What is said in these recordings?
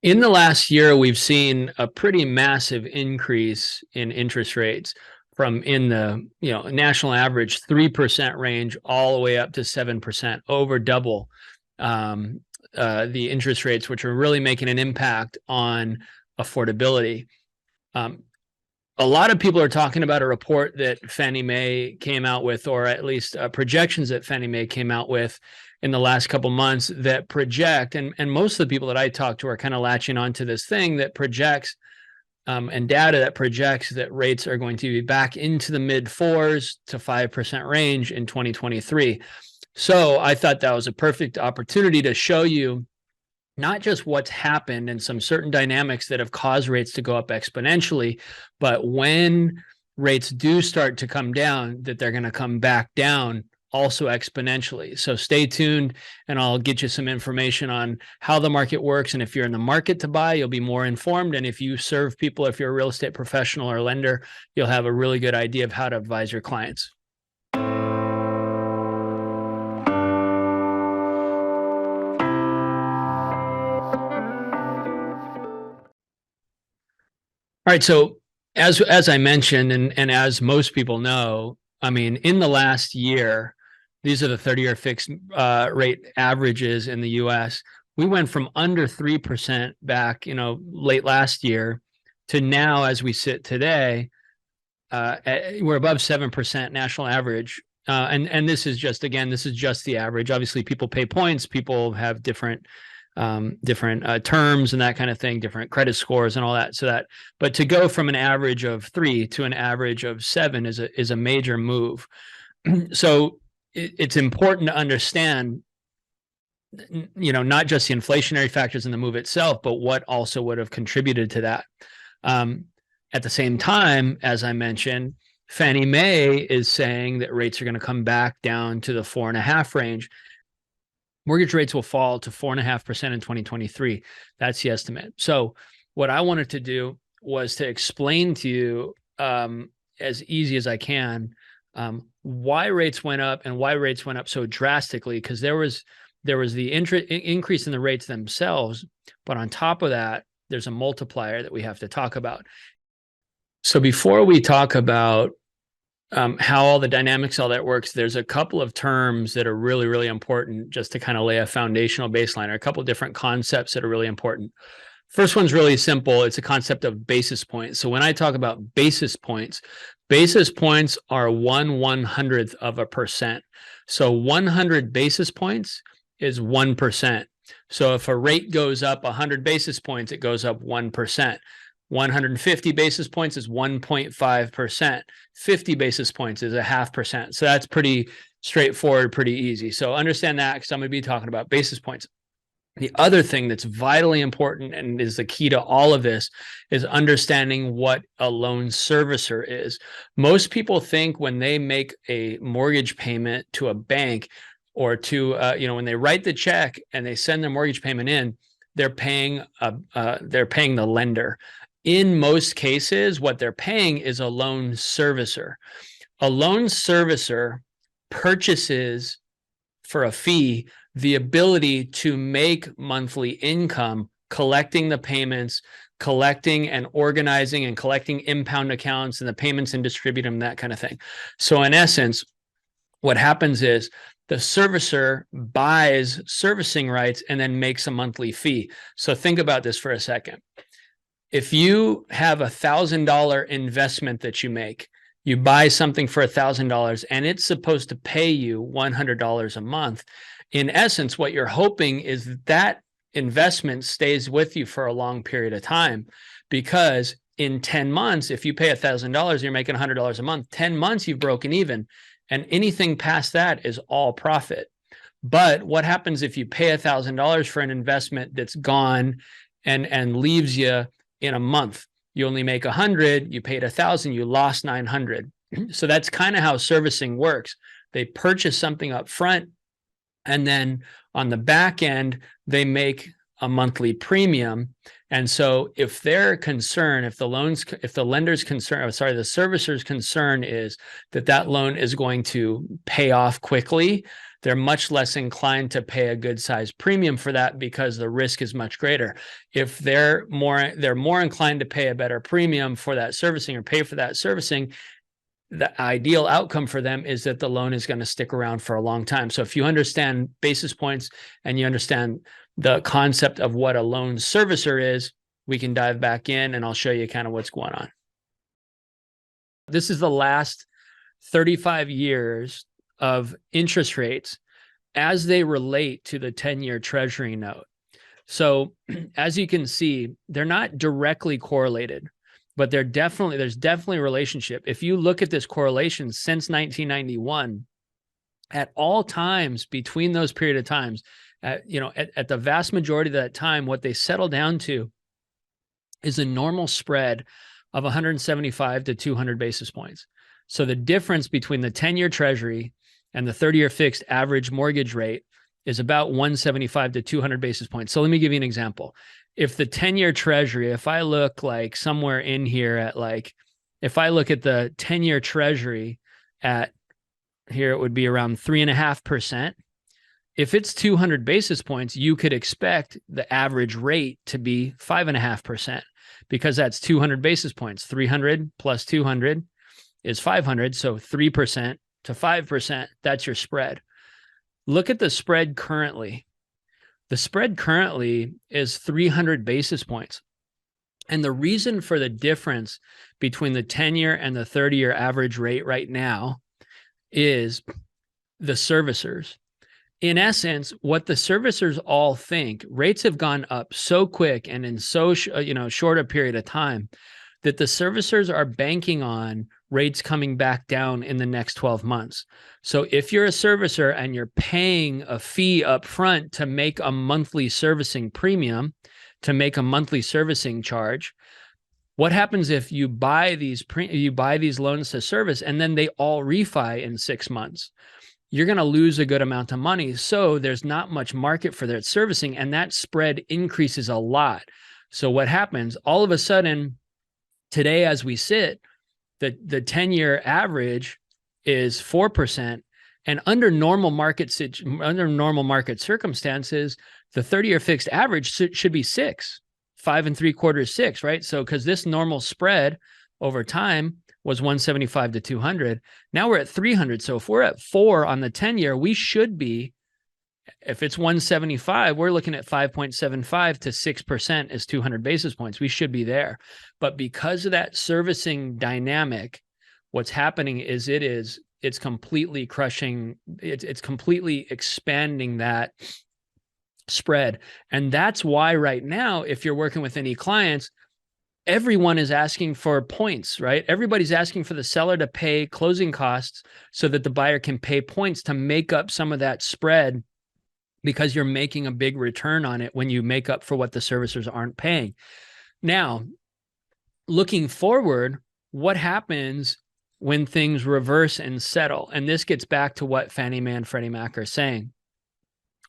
In the last year, we've seen a pretty massive increase in interest rates from in the national average 3% range all the way up to 7%, over double um, the interest rates, which are really making an impact on affordability. Um, a lot of people are talking about a report that Fannie Mae came out with, or at least projections that Fannie Mae came out with in the last couple months that project, and most of the people that I talk to are kind of latching onto this thing that projects and data that projects that rates are going to be back into the mid 4s to 5% range in 2023. So I thought that was a perfect opportunity to show you not just what's happened and some certain dynamics that have caused rates to go up exponentially, but when rates do start to come down, that they're going to come back down also exponentially. So stay tuned and I'll get you some information on how the market works. And if you're in the market to buy, you'll be more informed. And if you serve people, if you're a real estate professional or lender, you'll have a really good idea of how to advise your clients. All right, so as I mentioned, and as most people know, I mean, in the last year, these are the 30-year fixed rate averages in the U.S. We went from under 3% back, late last year, to now, as we sit today, we're above 7% national average. And this is just, again, this is just the average. Obviously, people pay points. People have different terms and that kind of thing, different credit scores and all that. But to go from an average of 3 to an average of 7 is a major move. So it's important to understand, not just the inflationary factors in the move itself, but what also would have contributed to that. At the same time, as I mentioned, Fannie Mae is saying that rates are going to come back down to the 4.5 range. Mortgage rates will fall to 4.5% in 2023. That's the estimate. So what I wanted to do was to explain to you as easy as I can why rates went up and why rates went up so drastically, because there was the increase in the rates themselves, but on top of that, there's a multiplier that we have to talk about. So before we talk about how all the dynamics, all that works, there's a couple of terms that are really, really important just to kind of lay a foundational baseline, or a couple of different concepts that are really important. First one's really simple. It's a concept of basis points. So when I talk about basis points are 1/100th of a percent. So 100 basis points is 1%. So if a rate goes up 100 basis points, it goes up 1%. 150 basis points is 1.5%. 50 basis points is 0.5%. So that's pretty straightforward, pretty easy. So understand that, because I'm going to be talking about basis points. The other thing that's vitally important and is the key to all of this is understanding what a loan servicer is. Most people think when they make a mortgage payment to a bank, or to when they write the check and they send their mortgage payment in, they're paying the lender. In most cases, what they're paying is a loan servicer. A loan servicer purchases for a fee the ability to make monthly income, collecting the payments, collecting and organizing and collecting impound accounts and the payments and distribute them, that kind of thing. So in essence, what happens is the servicer buys servicing rights and then makes a monthly fee. So think about this for a second. If you have $1,000 investment that you make, you buy something for $1,000 and it's supposed to pay you $100 a month. In essence, what you're hoping is that investment stays with you for a long period of time, because in 10 months, if you pay $1,000, you're making $100 a month. 10 months, you've broken even, and anything past that is all profit. But what happens if you pay $1,000 for an investment that's gone and leaves you in a month? You only make 100, you paid 1,000, you lost 900. So that's kind of how servicing works. They purchase something up front, and then on the back end, they make a monthly premium. And so if their concern, if the lender's concern, the servicer's concern is that loan is going to pay off quickly, they're much less inclined to pay a good sized premium for that because the risk is much greater. If they're more inclined to pay a better premium for that servicing or pay for that servicing, the ideal outcome for them is that the loan is going to stick around for a long time. So if you understand basis points and you understand the concept of what a loan servicer is, we can dive back in and I'll show you kind of what's going on. This is the last 35 years of interest rates as they relate to the 10-year Treasury note. So as you can see, they're not directly correlated, but there's definitely a relationship. If you look at this correlation since 1991, at all times between those period of times, at the vast majority of that time, what they settle down to is a normal spread of 175 to 200 basis points. So the difference between the 10-year Treasury and the 30-year fixed average mortgage rate is about 175 to 200 basis points. So let me give you an example. If the 10-year Treasury, if I look like somewhere in here at if I look at the 10-year Treasury at here, it would be around 3.5%. If it's 200 basis points, you could expect the average rate to be 5.5% because that's 200 basis points. 300 plus 200 is 500. So 3% to 5%, that's your spread. Look at the spread currently. The spread currently is 300 basis points. And the reason for the difference between the 10-year and the 30-year average rate right now is the servicers. In essence, what the servicers all think, rates have gone up so quick and in so short a period of time that the servicers are banking on rates coming back down in the next 12 months. So if you're a servicer and you're paying a fee up front to make a monthly servicing premium, to make a monthly servicing charge, what happens if you buy these loans to service and then they all refi in 6 months? You're going to lose a good amount of money. So there's not much market for that servicing, and that spread increases a lot. So what happens all of a sudden today, as we sit, the 10-year average is 4%. And under normal market circumstances, the 30-year fixed average should be 6, 5.75, 6, right? So because this normal spread over time was 175 to 200. Now we're at 300. So if we're at 4 on the 10-year, we should be, if it's 175, we're looking at 5.75 to 6% is 200 basis points. We should be there. But because of that servicing dynamic, what's happening is it's completely crushing, it's completely expanding that spread. And that's why right now, if you're working with any clients, everyone is asking for points, right? Everybody's asking for the seller to pay closing costs so that the buyer can pay points to make up some of that spread, because you're making a big return on it when you make up for what the servicers aren't paying. Now, looking forward, what happens when things reverse and settle? And this gets back to what Fannie Mae and Freddie Mac are saying.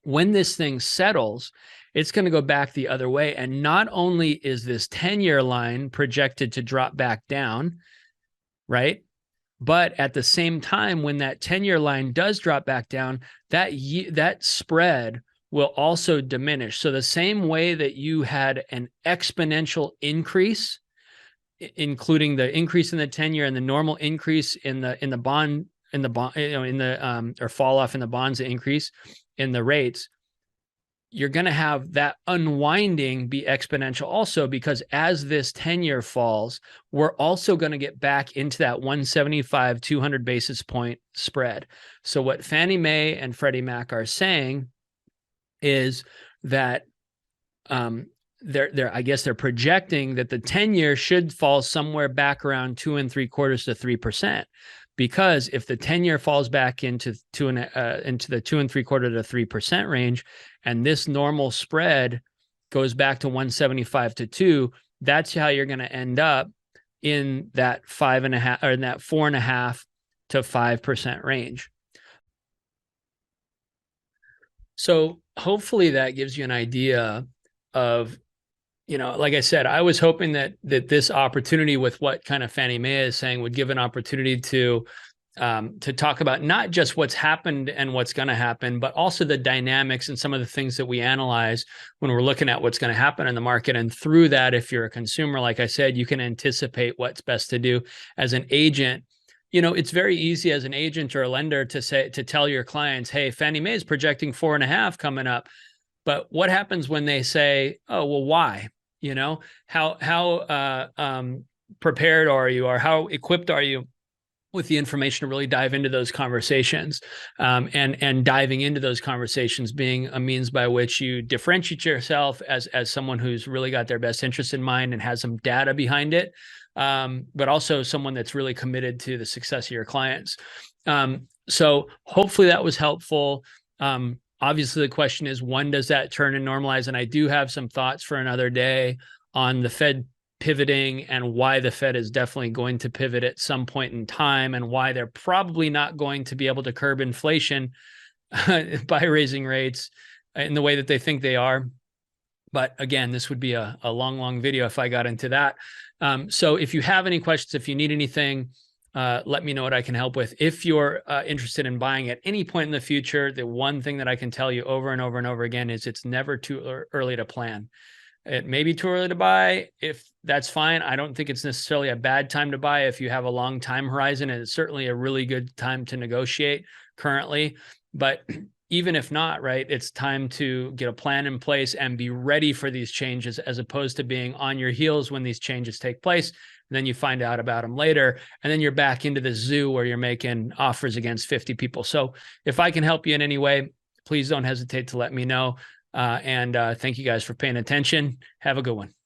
When this thing settles, it's going to go back the other way. And not only is this 10-year line projected to drop back down, right? But at the same time, when that 10-year line does drop back down, that spread will also diminish. So the same way that you had an exponential increase, including the increase in the 10-year and the normal increase in the bond, or fall off in the bonds, the increase in the rates, you're going to have that unwinding be exponential also, because as this 10-year falls, we're also going to get back into that 175, 200 basis point spread. So what Fannie Mae and Freddie Mac are saying is that they're projecting that the 10-year should fall somewhere back around 2.75 to 3%. Because if the 10-year falls back into the 2.75 to 3% range, and this normal spread goes back to 175 to 2, that's how you're going to end up in that 5.5 or in that 4.5 to 5% range. So hopefully that gives you an idea of, like I said, I was hoping that this opportunity with what kind of Fannie Mae is saying would give an opportunity to to talk about not just what's happened and what's going to happen, but also the dynamics and some of the things that we analyze when we're looking at what's going to happen in the market. And through that, if you're a consumer, like I said, you can anticipate what's best to do. As an agent, it's very easy as an agent or a lender to tell your clients, hey, Fannie Mae is projecting 4.5 coming up. But what happens when they say, oh, well, why? How prepared are you, or how equipped are you with the information to really dive into those conversations, and diving into those conversations being a means by which you differentiate yourself as someone who's really got their best interest in mind and has some data behind it, but also someone that's really committed to the success of your clients. So hopefully that was helpful. Obviously, the question is, when does that turn and normalize? And I do have some thoughts for another day on the Fed pivoting and why the Fed is definitely going to pivot at some point in time, and why they're probably not going to be able to curb inflation by raising rates in the way that they think they are. But again, this would be a long video if I got into that. So if you have any questions, if you need anything, let me know what I can help with. If you're interested in buying at any point in the future, the one thing that I can tell you over and over and over again is it's never too early to plan. It may be too early to buy. If that's fine, I don't think it's necessarily a bad time to buy if you have a long time horizon, and it's certainly a really good time to negotiate currently. But even if not, right, it's time to get a plan in place and be ready for these changes, as opposed to being on your heels when these changes take place. And then you find out about them later, and then you're back into the zoo where you're making offers against 50 people. So if I can help you in any way, please don't hesitate to let me know. And thank you guys for paying attention. Have a good one.